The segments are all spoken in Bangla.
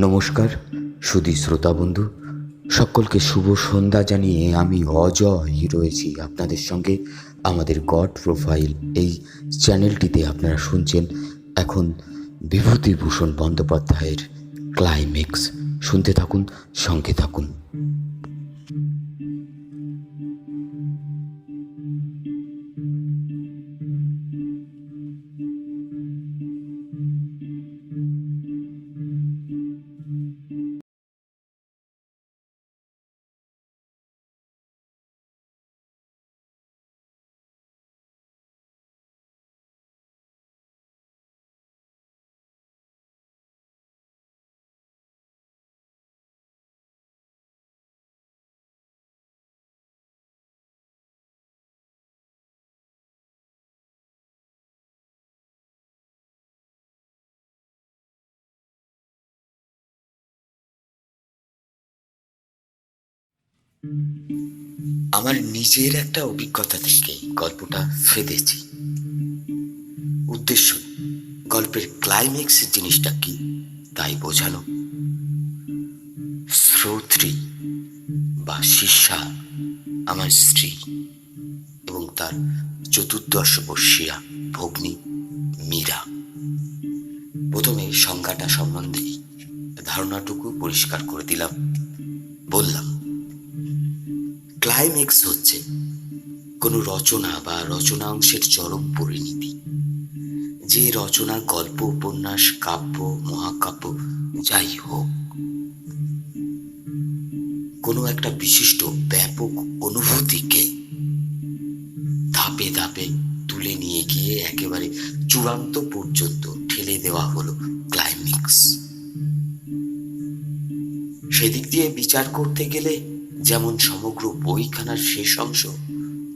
নমস্কার সুধী শ্রোতা বন্ধু, সকলকে শুভ সন্ধ্যা জানিয়ে আমি অজয় রয়েছি আপনাদের সঙ্গে আমাদের গড প্রোফাইল এই চ্যানেলটিতে। আপনারা শুনছেন এখন বিভূতিভূষণ বন্দ্যোপাধ্যায়ের ক্লাইম্যাক্স। শুনতে থাকুন, সঙ্গে থাকুন। আমার নিজের একটা অভিজ্ঞতা থেকে গল্পটা ফেঁদেছি। উদ্দেশ্য গল্পের ক্লাইম্যাক্স জিনিসটা কি তাই বোঝানো। শ্রোত্রী বা শিষ্যা আমার স্ত্রী এবং তার 14 বর্ষীয়া ভগ্নী মীরা। প্রথমে সংজ্ঞাটা সম্বন্ধে ধারণাটুকু পরিষ্কার করে দিলাম। বললাম, ক্লাইম্যাক্স হচ্ছে কোনো রচনা বা রচনাংশের চরম পরিণতি। যে রচনা গল্প, উপন্যাস, কাব্য, মহাকাব্য যাই হোক, কোনো একটা বিশিষ্ট ব্যাপক অনুভূতিকে ধাপে ধাপে তুলে নিয়ে গিয়ে একেবারে চূড়ান্ত পর্যন্ত ঠেলে দেওয়া হলো ক্লাইম্যাক্স। সেদিক দিয়ে বিচার করতে গেলে যেমন সমগ্র বইখানার শেষ অংশ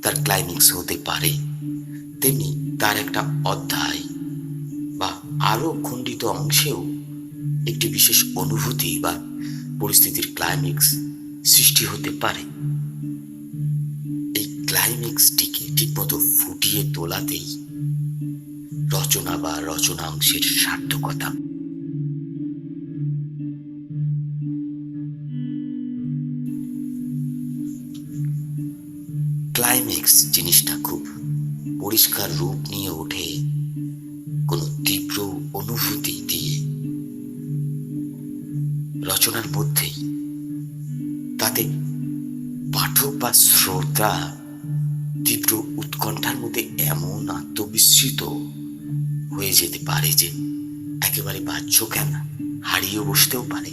তার ক্লাইম্যাক্স হতে পারে, তেমনি তার একটা অধ্যায় বা আরো খণ্ডিত অংশেও একটি বিশেষ অনুভূতি বা পরিস্থিতির ক্লাইম্যাক্স সৃষ্টি হতে পারে। এই ক্লাইম্যাক্সটিকে ঠিকমতো ফুটিয়ে তোলাতেই রচনা বা রচনাংশের সার্থকতা। ক্লাইম্যাক্স জিনিসটা খুব পরিষ্কার রূপ নিয়ে ওঠে কোনো তীব্র অনুভূতি দিয়ে রচনার মধ্যেই। তাতে পাঠক বা শ্রোতা তীব্র উৎকণ্ঠার মধ্যে এমন আত্মবিস্মৃত হয়ে যেতে পারে যে একেবারে বাহ্য জ্ঞান হারিয়ে বসতেও পারে।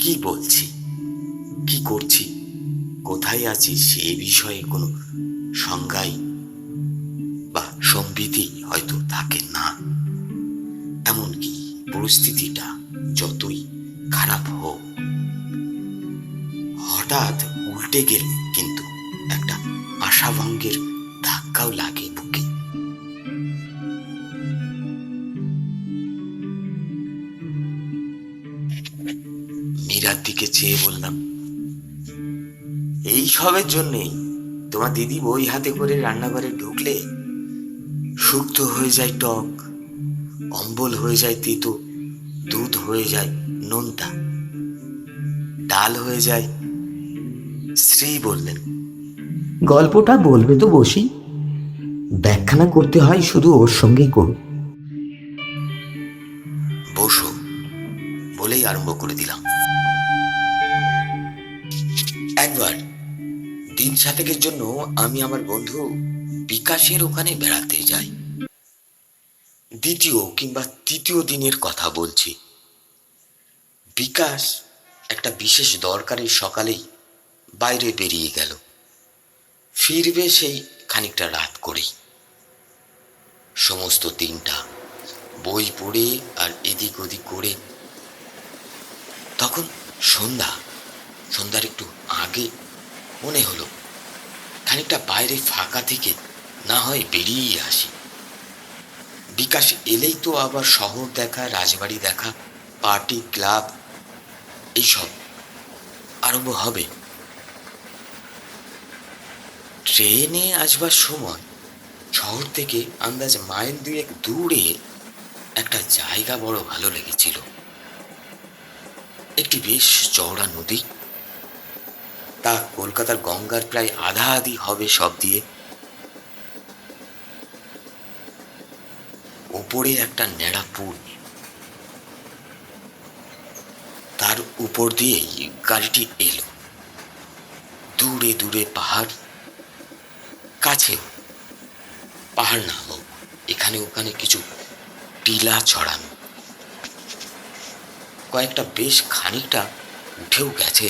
কি বলছি, কি করছি, কোথায় আছি সে বিষয়ে কোনো সংজ্ঞাই বা সম্বিতি হয়তো থাকে না। এমনকি পরিস্থিতিটা যতই খারাপ হোক, হঠাৎ উল্টে গেলে কিন্তু একটা আশাভঙ্গের ধাক্কাও লাগে বুকে। মীরার দিকে চেয়ে বললাম, এই সবের জন্যেই তোমার দিদি বই হাতে করে রান্নাঘরে ঢুকলে শুক্তো হয়ে যায় টক, অম্বল হয়ে যায় তেতো, দুধ হয়ে যায় নোনতা, ডাল হয়ে যায়। স্ত্রী বললেন, গল্পটা বলবে তো বসি, ব্যাখ্যানা করতে হয় শুধু ওর সঙ্গেই করো। বসো বলেই আরম্ভ করে দিলাম। একবার দিন সাতেকের জন্য আমি আমার বন্ধু বিকাশের ওখানে বেড়াতে যাই। দ্বিতীয় কিংবা তৃতীয় দিনের কথা বলছি। বিকাশ একটা বিশেষ দরকারের সকালেই বাইরে বেরিয়ে গেল, ফিরবে সেই খানিকটা রাত করেই। সমস্ত দিনটা বই পড়ে আর এদিক ওদিক করে তখন সন্ধ্যার একটু আগে মনে হলো খানিকটা বাইরে ফাঁকা থেকে না হয় বেরিয়ে আসি। বিকাশ এলেই তো আবার শহর দেখা, রাজবাড়ি দেখা, পার্টি, ক্লাব এইসব আরম্ভ হবে। ট্রেনে আসবার সময় শহর থেকে আন্দাজ মাইল 2 দূরে একটা জায়গা বড় ভালো লেগেছিল। একটি বেশ চওড়া নদী। তা কলকাতার গঙ্গার প্রায় আধা আধি হবে সব দিয়ে। ওপরে একটা ন্যাড়া পুল, তার উপর দিয়েই গাড়িটি এলো। দূরে দূরে পাহাড়, কাছে পাহাড় না হোক, এখানে ওখানে কিছু টিলা ছড়ানো। কয়েকটা বেশ খানিকটা উঠেও গেছে।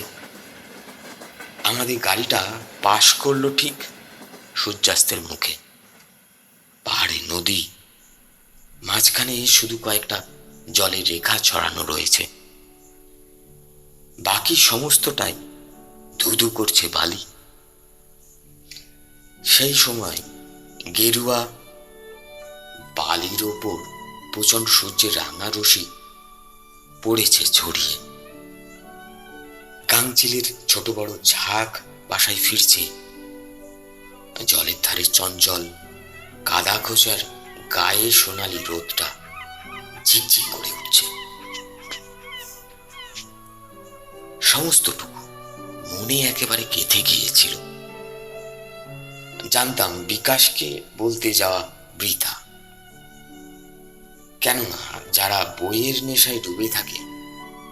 আমাদের গাড়িটা পাশ করলো ঠিক সূর্যাস্তের মুখে। পাহাড়ে নদী, মাঝখানে শুধু কয়েকটা জলের রেখা ছড়ানো রয়েছে। বাকি সমস্তটাই ধুধু করছে বালি। সেই সময় গেরুয়া বালির ওপর প্রচণ্ড সূর্যের রাঙা রশ্মি পড়েছে ছড়িয়ে। গাংচিলের ছোট বড় ঝাঁক বাসায় ফিরছে। জলের ধারে চঞ্চল কাদা খোঁচার গায়ে সোনালি রোদটা ঝিকঝিক করে উঠছে। সমস্তটুকু মনে একেবারে গেঁথে গিয়েছিল। জানতাম বিকাশকে বলতে যাওয়া বৃথা, কেননা যারা বইয়ের নেশায় ডুবে থাকে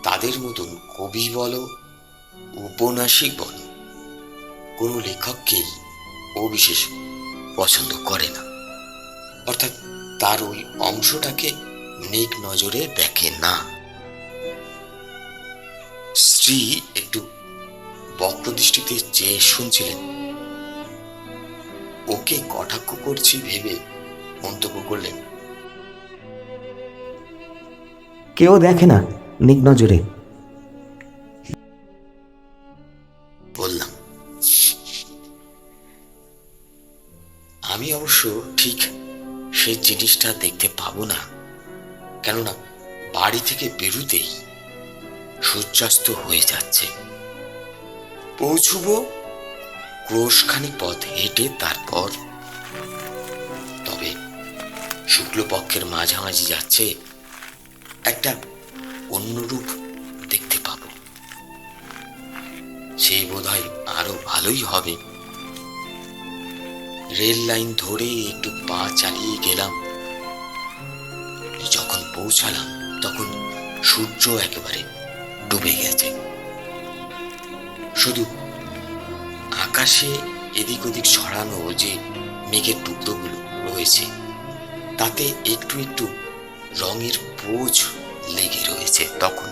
তাদের মতন কবি বলো, উপন্যাসিক বলো, কোনো লেখককেই ও বিশেষ পছন্দ করে না। অর্থাৎ তার ওই অংশটাকে নেক নজরে দেখে না। স্ত্রী একটু বক্রদৃষ্টিতে চেয়ে শুনছিলেন। ওকে কটাক্ষ করছি ভেবে মন্তব্য করলেন, কেউ দেখে না নেক নজরে। বললাম, আমি অবশ্য ঠিক সেই জিনিসটা দেখতে পাবো না, কেননা বাড়ি থেকে বেরুতেই সূর্যাস্ত হয়ে যাচ্ছে। পৌঁছবো ক্রোশখানিক পথ হেঁটে, তারপর তবে শুক্লপক্ষের মাঝামাঝি যাচ্ছে একটা অন্যরূপ দেখতে পাবো। সে বোধহয় আরো ভালোই হবে। রেল লাইন ধরে একটু পা চালিয়ে গেলাম। যখন পৌঁছালাম তখন সূর্য একেবারে ডুবে গেছে। শুধু আকাশে এদিক ওদিক ছড়ানো যে মেঘের টুকরোগুলো রয়েছে তাতে একটু একটু রঙের পোঁজ লেগে রয়েছে। তখন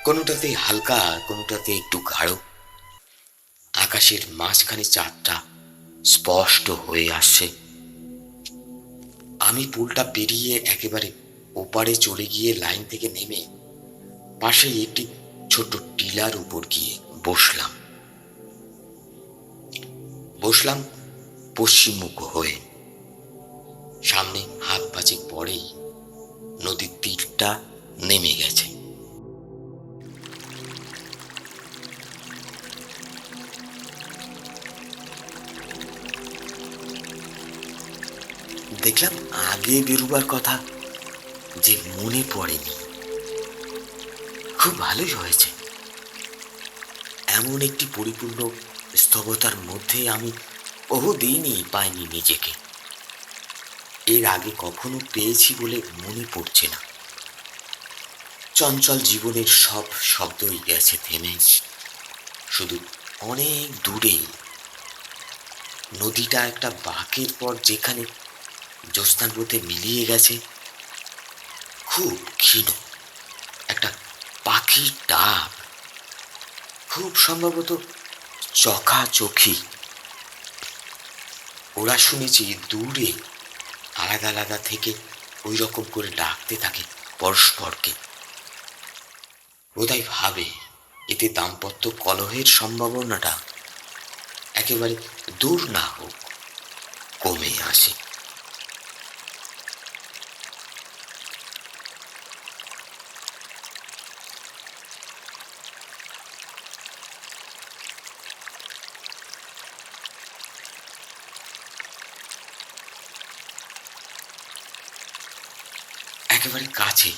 কোনোটাতে হালকা, কোনোটাতে একটু গাঢ়। আকাশের মাঝখানে চাঁদটা স্পষ্ট হয়ে আসছে। আমি পুলটা পেরিয়ে একেবারে ওপারে চলে গিয়ে লাইন থেকে নেমে পাশেই একটি ছোট টিলার উপর গিয়ে বসলাম পশ্চিমমুখ হয়ে। সামনে হাত পাঁচেক পরেই নদীর তীরটা নেমে গেছে। দেখলাম আগে বেরোবার কথা যে মনে পড়েনি। খুব ভালোই হয়েছে। এমন একটি পরিপূর্ণ স্তব্ধতার মধ্যে আমি বহুদিনই পাইনি নিজেকে। এর আগে কখনো পেয়েছি বলে মনে পড়ছে না। চঞ্চল জীবনের সব শব্দই গেছে থেমে। শুধু অনেক দূরে নদীটা একটা বাঁকের পর যেখানে জ্যোৎস্নার মধ্যে মিলিয়ে গেছে, খুব ক্ষীণ একটা পাখির ডাক, খুব সম্ভবত চোখাচোখি। ওরা শুনেছি দূরে আলাদা আলাদা থেকে ওই রকম করে ডাকতে থাকে পরস্পরকে। বোধহয় ভাবে এতে দাম্পত্য কলহের সম্ভাবনাটা একেবারে দূর না হোক, কমে আসে। একেবারে কাছে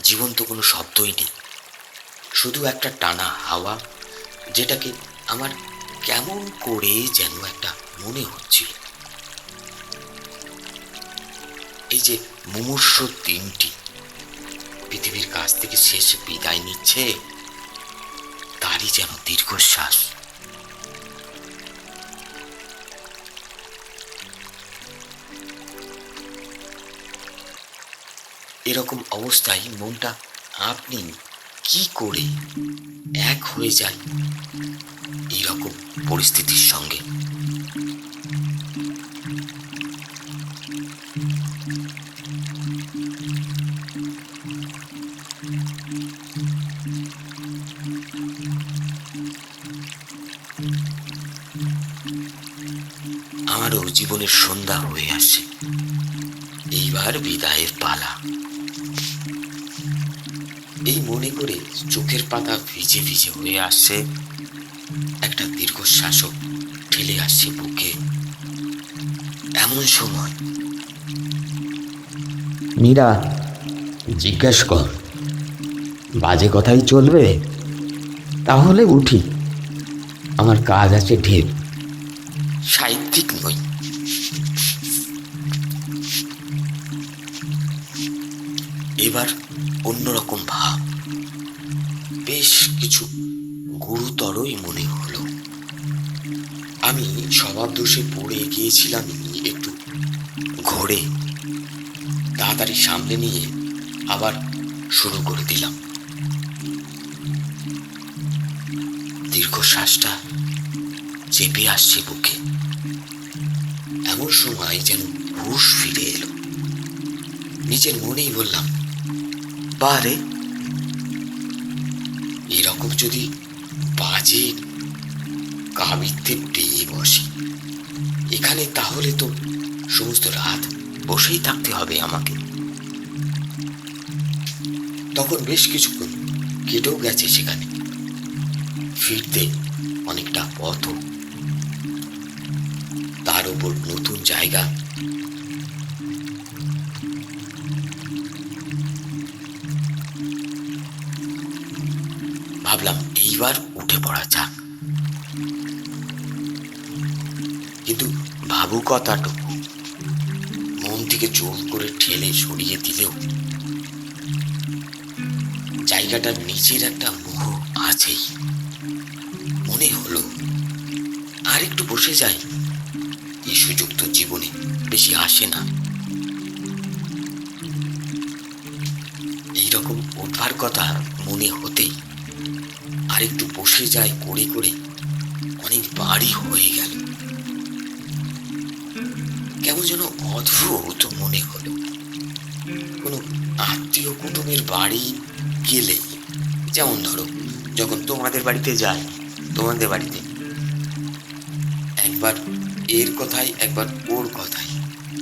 জীবন্ত কোনো শব্দই নেই, শুধু একটা টানা হাওয়া, যেটাকে আমার কেমন করে যেন একটা মনে হচ্ছিল। এই যে মুমূর্ষ দিনটি পৃথিবীর কাছ থেকে শেষ বিদায় নিচ্ছে, তারই যেন দীর্ঘশ্বাস। এরকম অবস্থায় মনটা আপনি কি করে এক হয়ে যায় এইরকম পরিস্থিতির সঙ্গে। আমারও জীবনের সন্ধ্যা হয়ে আসছে, এইবার বিদায়ের পালা। এই মনে করে চোখের পাতা ভিজে ভিজে হয়ে আসছে, একটা দীর্ঘশ্বাসও ঠেলে আসছে বুকে। এমন সময় মীরা, জিজ্ঞেস কর, বাজে কথাই চলবে? তাহলে উঠি, আমার কাজ আছে ঢের। সাহিত্যিক নই, এবার অন্যরকম ভাব, বেশ কিছু গুরুতরই মনে হলো। আমি স্বভাব দোষে পড়ে গিয়েছিলাম একটু ঘোরে, তাড়াতাড়ি সামনে নিয়ে আবার শুরু করে দিলাম। দীর্ঘশ্বাসটা চেপে আসছে বুকে। এমন সময় যেন হুঁশ ফিরে এলো। নিজের মনেই বললাম, বারে এরকম যদি বাজে কাবিতে পেয়ে বসে এখানে, তাহলে তো সমস্ত রাত বসেই থাকতে হবে আমাকে। তখন বেশ কিছুক্ষণ কেটেও গেছে সেখানে, ফিরতে অনেকটা পথ, তার উপর নতুন জায়গা। ভাবলাম এইবার উঠে পড়া যাক, কিন্তু ভাবুকতাটুকু মন থেকে জোর করে ঠেলে সরিয়ে দিলেও জায়গাটার নিচের একটা মোহ আছেই। মনে হলো আর একটু বসে যাই, এই সুযোগ তো জীবনে বেশি আসে না। এইরকম উঠবার কথা মনে হতেই আর একটু বসে যায় করে করে অনেক বাড়ি হয়ে গেল। কেমন যেন অদ্ভুত মনে হলো। কোনো আত্মীয় কুটুমের বাড়ি গেলে, যেমন ধরো যখন তোমাদের বাড়িতে যাই, তোমাদের বাড়িতে একবার এর কথাই একবার ওর কথাই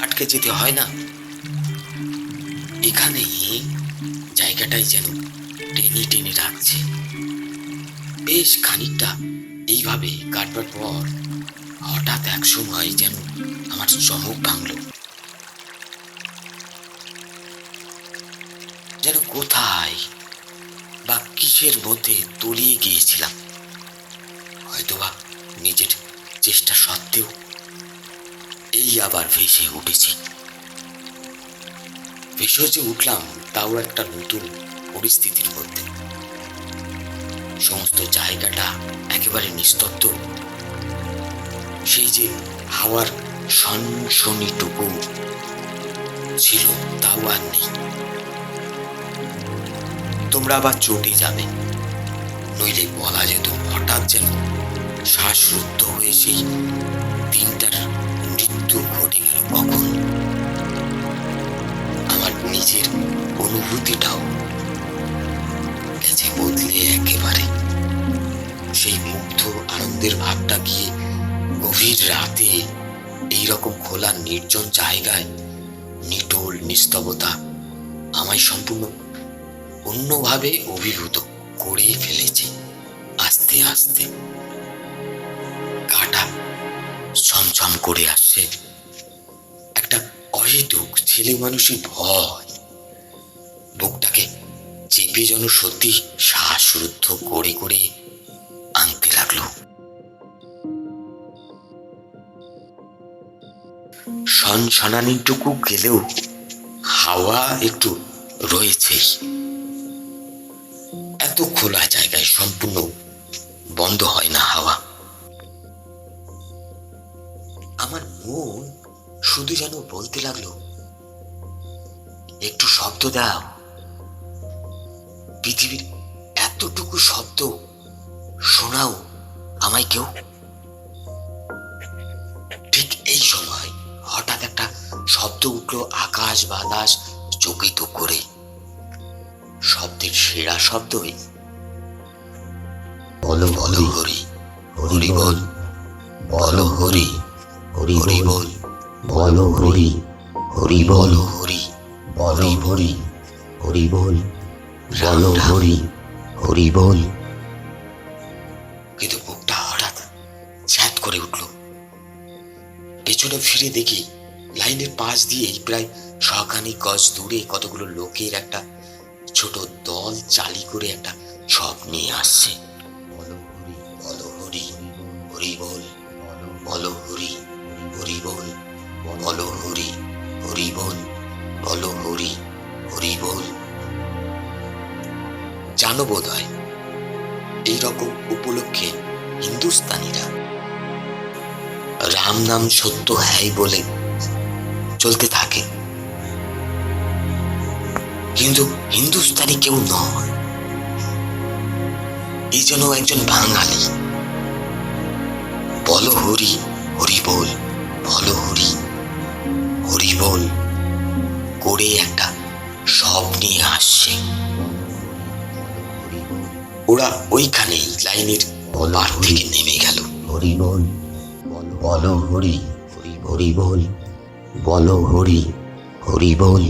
আটকে যেতে হয় না? এখানে জায়গাটাই যেন টেনে টেনে রাখছে। বেশ খানিকটা এইভাবে কাটবার পর হঠাৎ এক সময় যেন আমার চমক ভাঙল। যেন কোথায় বা কিসের মধ্যে তলিয়ে গিয়েছিলাম, হয়তোবা নিজের চেষ্টা সত্ত্বেও। এই আবার ভেসে উঠেছি। ভেসে যে উঠলাম তাও একটা নতুন পরিস্থিতির মধ্যে। সমস্ত জায়গাটা একেবারে নিস্তব্ধ। সেই যে হাওয়ার সনসনিটুকু ছিল তাও আর নেই। তোমরা আবার চটে যাবে, নইলে বলা যেত হঠাৎ যেন শ্বাসরুদ্ধ হয়ে সেই দিনটার মৃত্যু ঘটে গেল কখন। আমার নিজের অনুভূতিটাও গেছে বদলে একেবারে। সেই মুগ্ধ আনন্দের ভাবটা গিয়ে গভীর রাতে এইরকম খোলা নির্জন জায়গায় নিটোল নিস্তবতা আমায় সম্পূর্ণ অন্যভাবে অভিভূত করে ফেলেছে। আস্তে আস্তে কাটা ছমছম করে আসছে একটা অহেতুক ছেলে মানুষই ভয় বুকটাকে চেপে যেন সত্যি শ্বাসরুদ্ধ করে করে আনতে লাগলো। সনসনানিটুকু গেলেও হাওয়া একটু রয়েছেই। এত খোলা জায়গায় সম্পূর্ণ বন্ধ হয় না হাওয়া। আমার মন শুধু যেন বলতে লাগলো, একটু শব্দ দাও। পৃথিবীর এতটুকু শব্দ শোনাও আমায় কেউ। ঠিক এই সময় হঠাৎ একটা শব্দ উঠলো আকাশ বাতাস চকিত করে। শব্দের সেরা শব্দই বলো বলো হরি হরি বল, বলো হরি হরি বল, বলো হরি হরি বল, হরি বলো হরি হরি বল, বলো হরি হরি বল। কিন্তু বুকটা হঠাৎ ছ্যাঁত করে উঠল। পেছনে ফিরে দেখি লাইনের পাশ দিয়েই প্রায় 100 গজ দূরে কতগুলো লোকের একটা ছোট দল চালি করে একটা সব নিয়ে আসছে। বলো হরি বলো হরি হরি বল, বলো হরি হরি বল, বলো হরি হরি বল, বলো হরি হরি বল। জানো বোধ হয় এইরকম উপলক্ষে হিন্দুস্তানিরা রাম নাম সত্য হ্যায় বলে চলতে থাকে। কিন্তু হিন্দুস্তানি কেউ নয়, এই জন্য একজন বাঙালি। বলো হরি হরি বল, বলো হরি হরি বল করে একটা সব নিয়ে আসছে। ওরা ওইখানেই লাইনের পার থেকে নেমে গেল। হরি বল, বলো হরি হরি বল, বলো হরি হরি বল।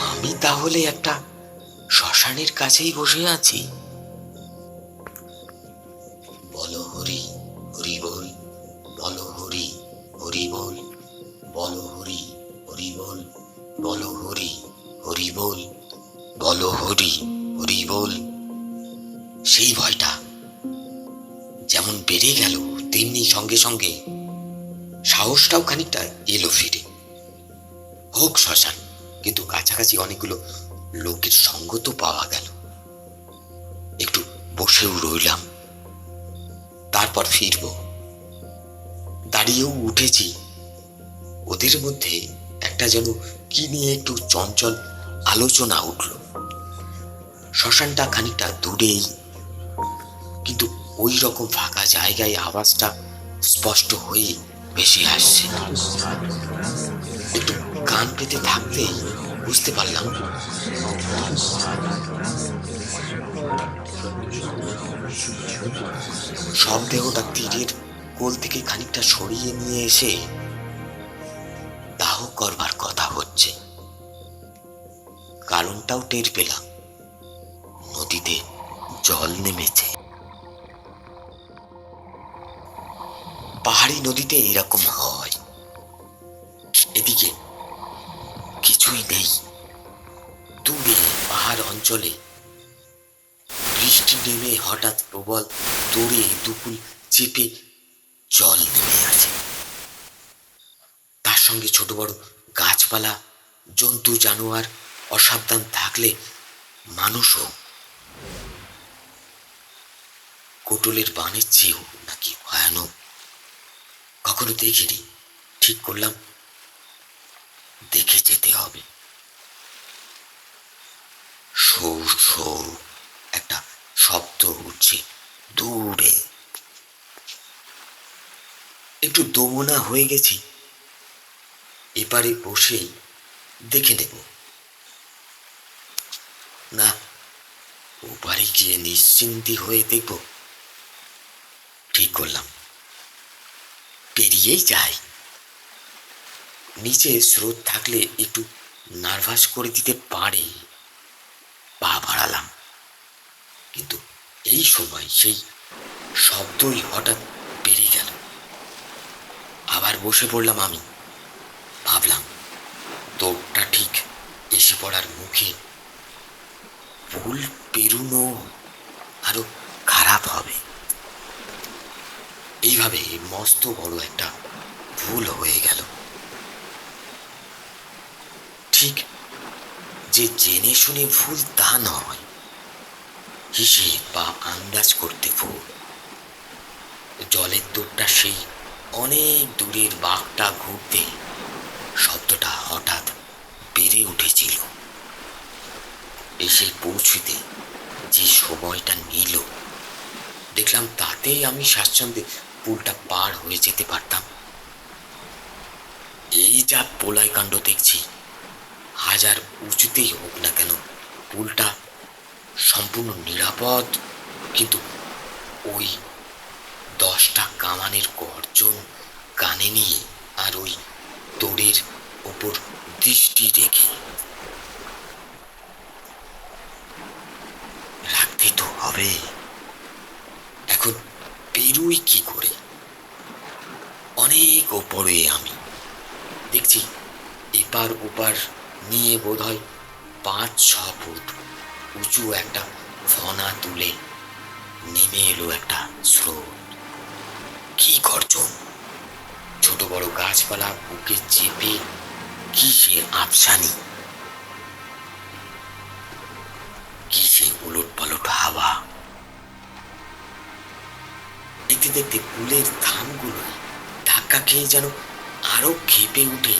আমি তাহলে একটা শ্মশানের কাছেই বসে আছি। বলো হরি হরি বল, বলো হরি হরি বল, বলো হরি হরি বল, বলো হরি হরি বল, বলো হরি হরি বল। সেই ভয়টা যেমন বেড়ে গেল তেমনি সঙ্গে সঙ্গে সাহসটাও খানিকটা এলো ফিরে। হোক শ্মশান, কিন্তু কাছাকাছি অনেকগুলো লোকের সঙ্গ তো পাওয়া গেল। একটু বসেও রইলাম, তারপর ফিরবো। দাঁড়িয়েও উঠেছি। ওদের মধ্যে একটা যেন কি নিয়ে একটু চঞ্চল আলোচনা উঠল। শ্মশানটা খানিকটা দূরেই, কিন্তু ওই রকম ফাঁকা জায়গায় আওয়াজটা স্পষ্ট হয়ে বেশি আসছে। একটু কান পেতে থাকতেই বুঝতে পারলাম সব দেহটা তীরের কোল থেকে খানিকটা সরিয়ে নিয়ে এসে দাহ করবার কথা হচ্ছে। কারণটাও টের পেলাম, নদীতে জল নেমেছে। পাহাড়ি নদীতে এরকম হয়। এদিকে কিছুই নেই। দূরে পাহাড় অঞ্চলে বৃষ্টি নেমে হঠাৎ প্রবল দৌড়ে দুকুল চেপে জল নেমে আছে। তার সঙ্গে ছোট বড় গাছপালা, জন্তু জানোয়ার অসাবধান থাকলে মানুষও কোটলের বানের চেয়েও নাকি ভয়ানক। কখনো দেখিনি, ঠিক করলাম দেখে যেতে হবে। সৌ সৌ একটা শব্দ উঠছে দূরে। একটু দমনা হয়ে গেছি, এপারে বসেই দেখে নেব। না, ওপারে গিয়ে নিশ্চিন্তি হয়ে দেখব। ঠিক করলাম পেরিয়েই যাই। নিচে স্রোত থাকলে একটু নার্ভাস করে দিতে পারে। পা বাড়ালাম, কিন্তু এই সময় সেই শব্দই হঠাৎ বেড়ে গেল। আবার বসে পড়লাম আমি। ভাবলাম তোরটা ঠিক এসে পড়ার মুখে পুল পেরুনো আরো খারাপ হবে। এইভাবে মস্ত বড় একটা ভুল হয়ে গেল। ঠিক যে জেনে শুনে ভুল তা নয়, হিসেব বা আন্দাজ করতে ভুল। জলের দৌড়টা সেই অনেক দূরের বাঘটা ঘুরতে শব্দটা হঠাৎ বেড়ে উঠেছিল। এসে পৌঁছতে যে সময়টা নিল, দেখলাম তাতেই আমি স্বাচ্ছন্দ্যে পুলটা পার হয়ে যেতে পারতাম। এই যা পোলাই কাণ্ড দেখছি, হাজার উঁচুতেই হোক না কেন পুলটা সম্পূর্ণ নিরাপদ। কিন্তু ওই 10টা কামানের গর্জন কানে নিয়ে আর ওই তোড়ের ওপর দৃষ্টি রেখে রাখতে তো হবে। এখন পেরুই কি করে? অনেক ওপরে আমি দেখছি এপার ওপার নিয়ে বোধহয় 5-6 ফুট উঁচু একটা ফনা তুলে নেমে এলো একটা স্রোত। কি গর্জন! ছোট বড় গাছপালা বুকে চেপে কিসের আফসানি, কিসের উলট পালট হাওয়া। দেখতে দেখতে পুলের ধামগুলো ধাক্কা খেয়ে যেন আরো খেপে উঠে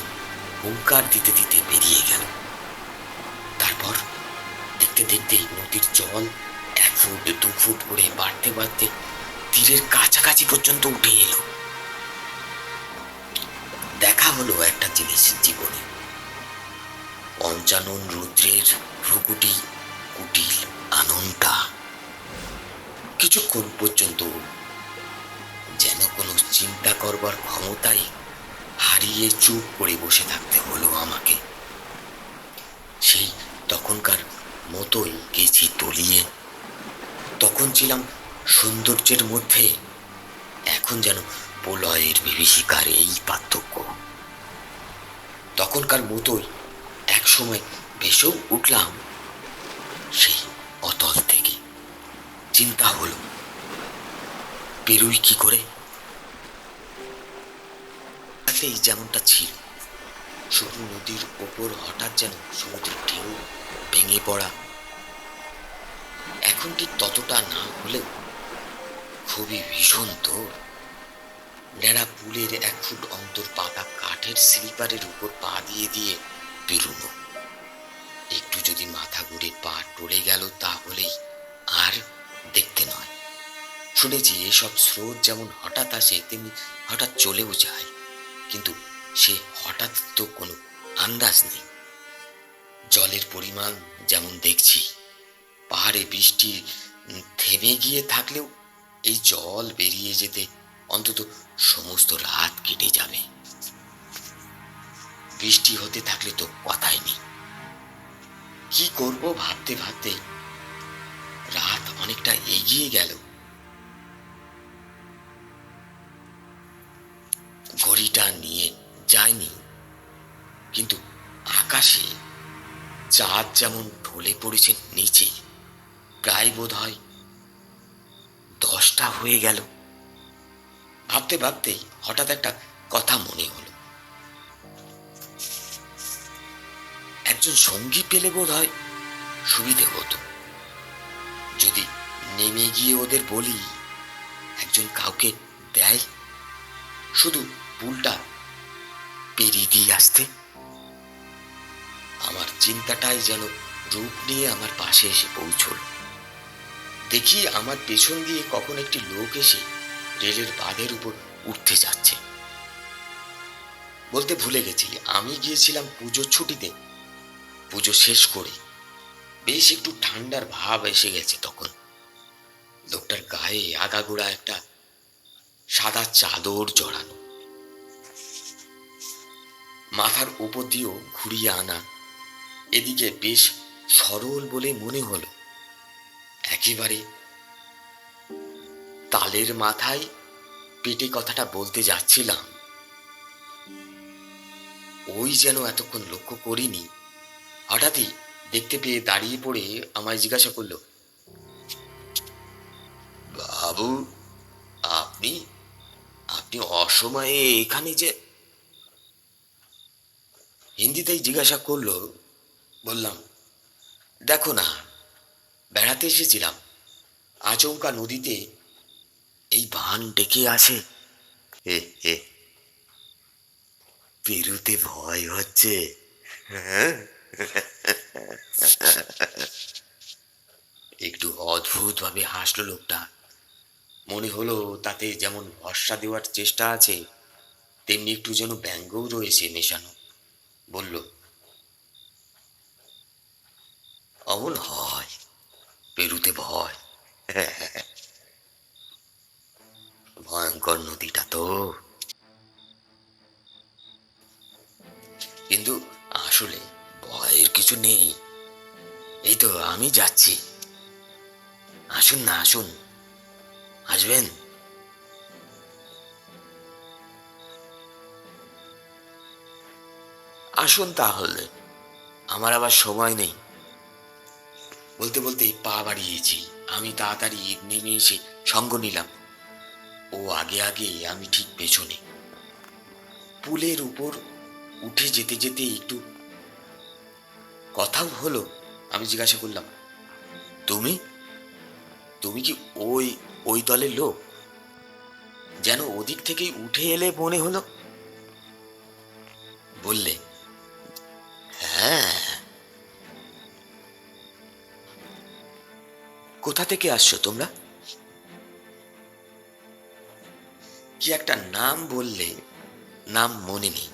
হুঙ্কার দিতে দিতে বেরিয়ে গেল। তারপর দেখতে দেখতে নদীর জল 1 ফুট 2 ফুট করে বাড়তে বাড়তে তীরের কাছাকাছি পর্যন্ত উঠে এলো। দেখা হলো একটা জিনিস জীবনে, পঞ্চানন রুদ্রের ভ্রুকুটি কুটিল আনন্দটা। কিছুক্ষণ পর্যন্ত যেন কোনো চিন্তা করবার ক্ষমতাই হারিয়ে চুপ করে বসে থাকতে হলো আমাকে। সেই তখনকার মতোই গেছি তলিয়ে। তখন ছিলাম সৌন্দর্যের মধ্যে, এখন যেন প্রলয়ের বিভীষিকার এই পার্থক্য। তখনকার মতোই এক সময় ভেসেও উঠলাম সেই অতল থেকে। চিন্তা হলো পেরুই কি করে? এই যেমনটা ছিল, শুধু নদীর ওপর হঠাৎ যেন সমুদ্রের ঢেউ ভেঙে পড়া। এখন ঠিক ততটা না হলেও খুবই ভীষণ তো। ন্যাড়া পুলের 1 ফুট অন্তর পাতা কাঠের স্লিপারের উপর পা দিয়ে দিয়ে পেরুনো। একটু যদি মাথা ঘুরে পা টলে গেল তাহলেই আর দেখতে নয়। শুনেছি এসব স্রোত যেমন হঠাৎ আসে তেমনি হঠাৎ চলেও যায়, কিন্তু সে হঠাৎ তো কোনো আন্দাজ নেই। জলের পরিমাণ যেমন দেখছি, পাহাড়ে বৃষ্টি থেমে গিয়ে থাকলেও এই জল বেরিয়ে যেতে অন্তত সমস্ত রাত কেটে যাবে। বৃষ্টি হতে থাকলে তো কথাই নেই। কি করব ভাবতে ভাবতে রাত অনেকটা এগিয়ে গেল। ঘড়িটা নিয়ে যায়নি, কিন্তু আকাশে চাঁদ যেমন ঢলে পড়েছে নিচে, প্রায় বোধ হয় 10টা হয়ে গেল। ভাবতে ভাবতেই হঠাৎ একটা কথা মনে হলো, একজন সঙ্গী পেলে বোধ হয় সুবিধে হতো। যদি নেমে গিয়ে ওদের বলি একজন কাউকে দেয়, শুধু পুলটা পেরিয়ে দিয়ে আসতে। আমার চিন্তাটাই যেন রূপ নিয়ে আমার পাশে এসে পৌঁছল। দেখি আমার পেছন দিয়ে কখন একটি লোক এসে রেলের বাঁধের উপর উঠতে যাচ্ছে। বলতে ভুলে গেছি, আমি গিয়েছিলাম পুজোর ছুটিতে। পুজো শেষ করে বেশ একটু ঠান্ডার ভাব এসে গেছে তখন। লোকটার গায়ে আগাগোড়া একটা সাদা চাদর জড়ানো, মাথার উপর দিয়েও ঘুরিয়ে আনা। এদিকে বেশ সরল বলে মনে হলো, একেবারে তালের মাথায় পেটে কথাটা বলতে যাচ্ছিলাম, ওই যেন এতক্ষণ লক্ষ্য করিনি, হঠাৎই দেখতে পেয়ে দাঁড়িয়ে পড়ে আমায় জিজ্ঞাসা করলো, বাবু, আপনি আপনি অসময়ে এখানে যে? হিন্দিতেই জিজ্ঞাসা করলো। বললাম, দেখো না, বেড়াতে এসেছিলাম, আচমকা নদীতে এই ভান ডেকে আসে, হে হে, পেরুতে ভয় হচ্ছে। হ্যাঁ, একটু অদ্ভুত ভাবে হাসলো লোকটা। মনে হলো তাতে যেমন ভরসা দেওয়ার চেষ্টা আছে, তেমনি একটু যেন ব্যঙ্গও রয়েছে মেশানো। বলল, অমন হয়, পেরুতে ভয়। ভয়ঙ্কর নদীটা তো। কিন্তু আসলে ভয়ের কিছু নেই। এই তো আমি যাচ্ছি, আসুন না, আসুন, আসবেন? আসুন তাহলে, আমার আবার সময় নেই। বলতে বলতেই পা বাড়িয়েছি। আমি তাড়াতাড়ি নেমে এসে সঙ্গ নিলাম। ও আগে আগে, আমি ঠিক পেছনে। পুলের উপর উঠে যেতে যেতে একটু কথাও হলো। আমি জিজ্ঞাসা করলাম, তুমি তুমি কি ওই ওই দলের লোক? যেন ওদিক থেকেই উঠে এলে মনে হলো। বললে, হ্যাঁ। কোথা থেকে আসছো তোমরা? কি একটা নাম বললে, নাম মনে নেই।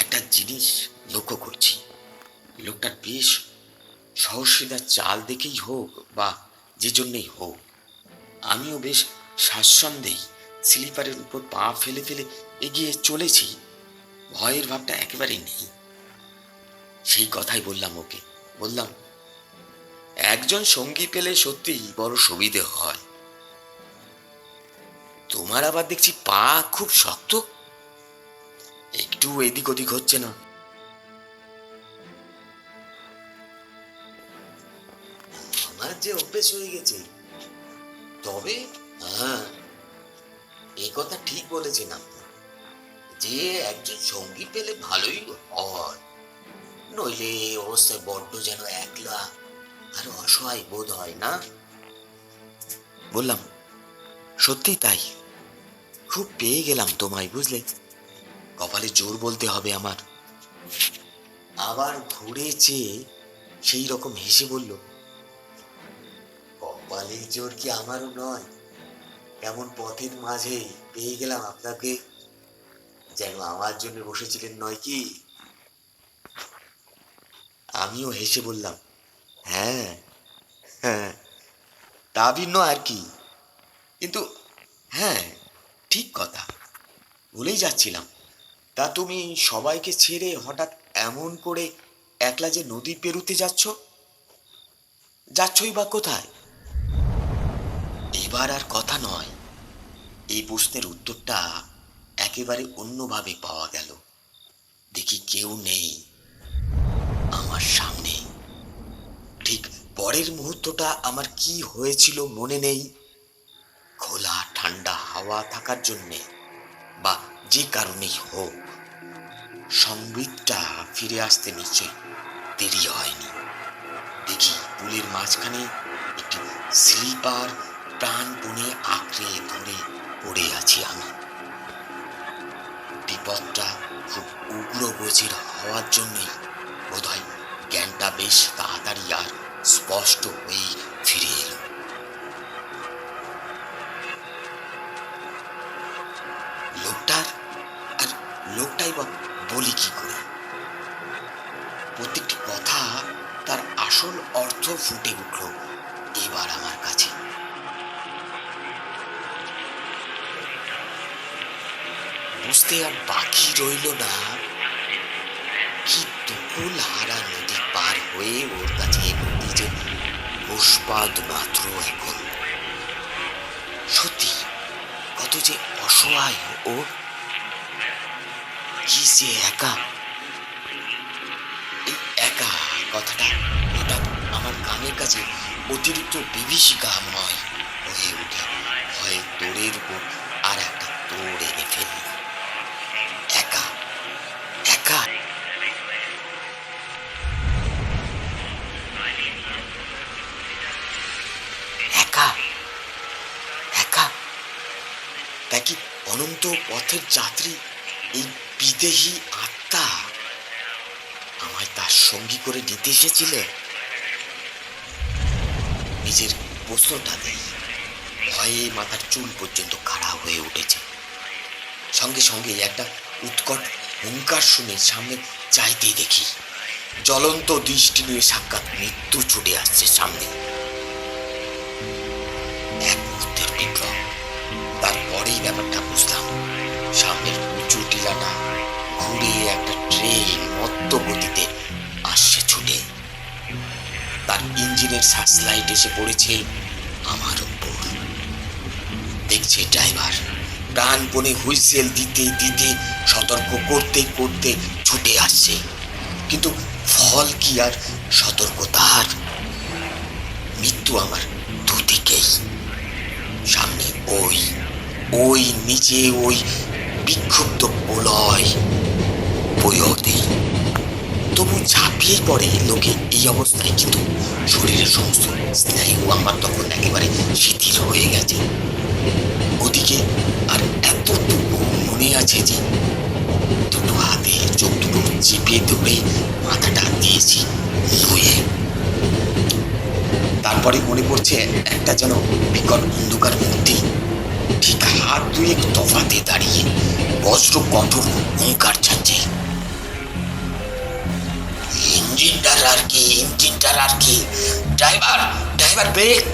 একটা জিনিস লক্ষ্য করছি, লোকটার বেশ সহসিধা চাল দেখেই হোক বা যে জন্যই হোক, আমিও বেশ স্বাচ্ছন্দ্যেই স্লিপারের উপর পা ফেলে ফেলে এগিয়ে চলেছি। ভয়ের ভাবটা একেবারেই নেই। সেই কথাই বললাম ওকে। বললাম, একজন সঙ্গী পেলে সত্যিই বড় সুবিধে হয়। তোমার আবার দেখছি পা খুব শক্ত, একটু এদিক ওদিক হচ্ছে না। আমার যে অভ্যেস হয়ে গেছে। তবে হ্যাঁ, এই কথা ঠিক বলেছেন আপনি, যে একজন সঙ্গী পেলে ভালোই হয়, নইলে এই অবস্থায় বড্ড যেন একলা আর অসহায় বোধ হয় না? বললাম, সত্যি তাই, খুব পেয়ে গেলাম তোমায়, বুঝলে? কপালে জোর বলতে হবে আমার। আবার ঘুরে চেয়ে সেই রকম হেসে বলল, কপালের জোর কি আমারও নয়? এমন পথের মাঝে পেয়ে গেলাম আপনাকে, যেন আমার জন্য বসেছিলেন নয় কি? আমিও হেসে বললাম, হ্যাঁ, হ্যাঁ, তা ভিন্ন আর কি। কিন্তু হ্যাঁ, ঠিক কথা, ভুলেই যাচ্ছিলাম। তা তুমি সবাইকে ছেড়ে হঠাৎ এমন করে একলা যে নদী পেরুতে যাচ্ছই বা কোথায়? এবার আর কথা নয়, এই প্রশ্নের উত্তরটা একেবারে অন্যভাবে পাওয়া গেল। দেখি কেউ নেই আমার সামনে। ঠিক পরের মুহূর্তটা আমার কি হয়েছিল মনে নেই। খোলা ঠান্ডা হাওয়া থাকার জন্যে বা যে কারণেই হোক, সংবিতটা ফিরে আসতে নিশ্চয়ই দেরি হয়নি। দেখি পুলের মাঝখানে একটি স্লিপার প্রাণপণে আঁকড়ে ধরে পড়ে আছি আমি। বিপদটা খুব উগ্র গোছের হওয়ার জন্যই বোধহয় জ্ঞানটা বেশ তাড়াতাড়ি আর স্পষ্ট হয়েই ফিরে এলো। লোকটার আর লোকটাই বা বলি কি করে? প্রত্যেকটি কথা তার আসল অর্থ ফুটে উঠল এবার আমার কাছে। বুঝতে আর বাকি রইল না, কি দুকুল হারা নদী পার হয়ে ওর কাছে এগোতে যে পুষ্পাদ মাত্র এখন। সত্যি কত যে অসহায় ও, কি যে একা। এই কথাটা হঠাৎ আমার কানের কাছে অতিরিক্ত বিভীষিকাময় হয়ে ওঠে। ভয়ে তোড়ের উপর আর একটা তোড় এনে ফেলল। একা একা একা একা নাকি অনন্ত পথের যাত্রী এই বিদেহী আত্মা আমায় তার সঙ্গী করে নিতে এসেছিল? নিজের প্রশ্নটা দেই, ভয়ে মাথার চুল পর্যন্ত খাড়া হয়ে উঠেছে। সঙ্গে সঙ্গে একটা উৎকট হুঙ্কার শুনে সামনে চাইতেই দেখি জ্বলন্ত দৃষ্টি নিয়ে সাক্ষাৎ মৃত্যু ছুটে আসছে সামনে। এক মুহূর্তের বিপ্লব, তারপরেই ব্যাপারটা বুঝলাম। সামনের উঁচু টিলাটা ঘুরে একটা ট্রেন মত্ত গতিতে আসছে ছুটে। তার ইঞ্জিনের সার্চ লাইট এসে পড়েছে আমার উপর। দেখছে ড্রাইভার প্রাণপণে হুইসেল দিতে দিতে সতর্ক করতে করতে ছুটে আসছে, কিন্তু ফল কি আর সতর্কতার? মৃত্যু আমার দুদিকেই। সামনে ওই ওই নিচে ওই বিক্ষুব্ধ প্রলয় বয়তে। তবু ঝাঁপিয়ে পড়ে লোকে এই অবস্থায়, কিন্তু শরীরের সমস্ত স্নায়ু আমার তখন একেবারে শিথিল হয়ে গেছে। ওদিকে আর এতটুকু মনে আছে যে দুটো হাতে চোখ দুটো চেপে ধরে মাথাটা দিয়েছি নুয়ে। তারপরে মনে পড়ছে একটা যেন বিকট অন্ধকার মূর্তি ঠিক হাত দুয়েক তফাতে দাঁড়িয়ে বজ্র কঠোর হুঙ্কার ছাড়ছে, ইঞ্জিনটার আর কি, ড্রাইভার ব্রেক।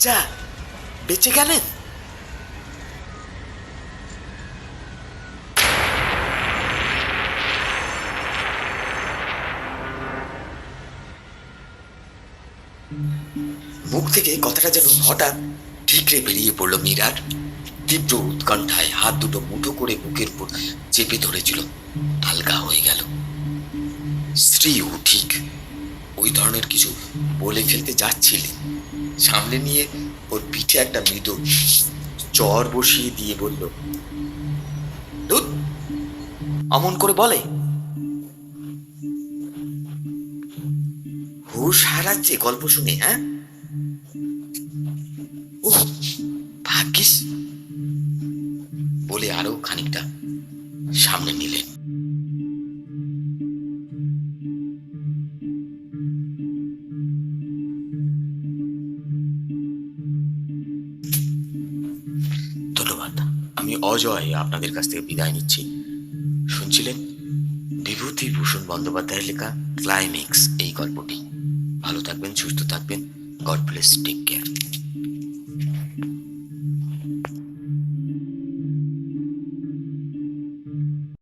যা, বেঁচে গেলেন? মুখ থেকে কথাটা যেন হঠাৎ ঠিকরে বেরিয়ে পড়লো মীরার। তীব্র উৎকণ্ঠায় হাত দুটো মুঠো করে বুকের উপর চেপে ধরেছিল, হালকা হয়ে গেল। স্ত্রীও ঠিক ওই ধরনের কিছু বলে ফেলতে যাচ্ছিলেন, সামনে নিয়ে ওর পিঠে একটা মৃদু চর বসিয়ে দিয়ে বলল, ধুৎ, অমন করে বলে? হুশ হারাচ্ছে গল্প শুনে। হ্যাঁ, ও ভাগ্যিস বলে আরো খানিকটা সামনে নিলেন। ধন্যবাদ। আমি অজয় আপনাদের কাছ থেকে বিদায় নিচ্ছি। শুনছিলেন বিভূতিভূষণ বন্দ্যোপাধ্যায়ের লেখা ক্লাইম্যাক্স এই গল্পটি। ভালো থাকবেন, সুস্থ থাকবেন। God bless, take care.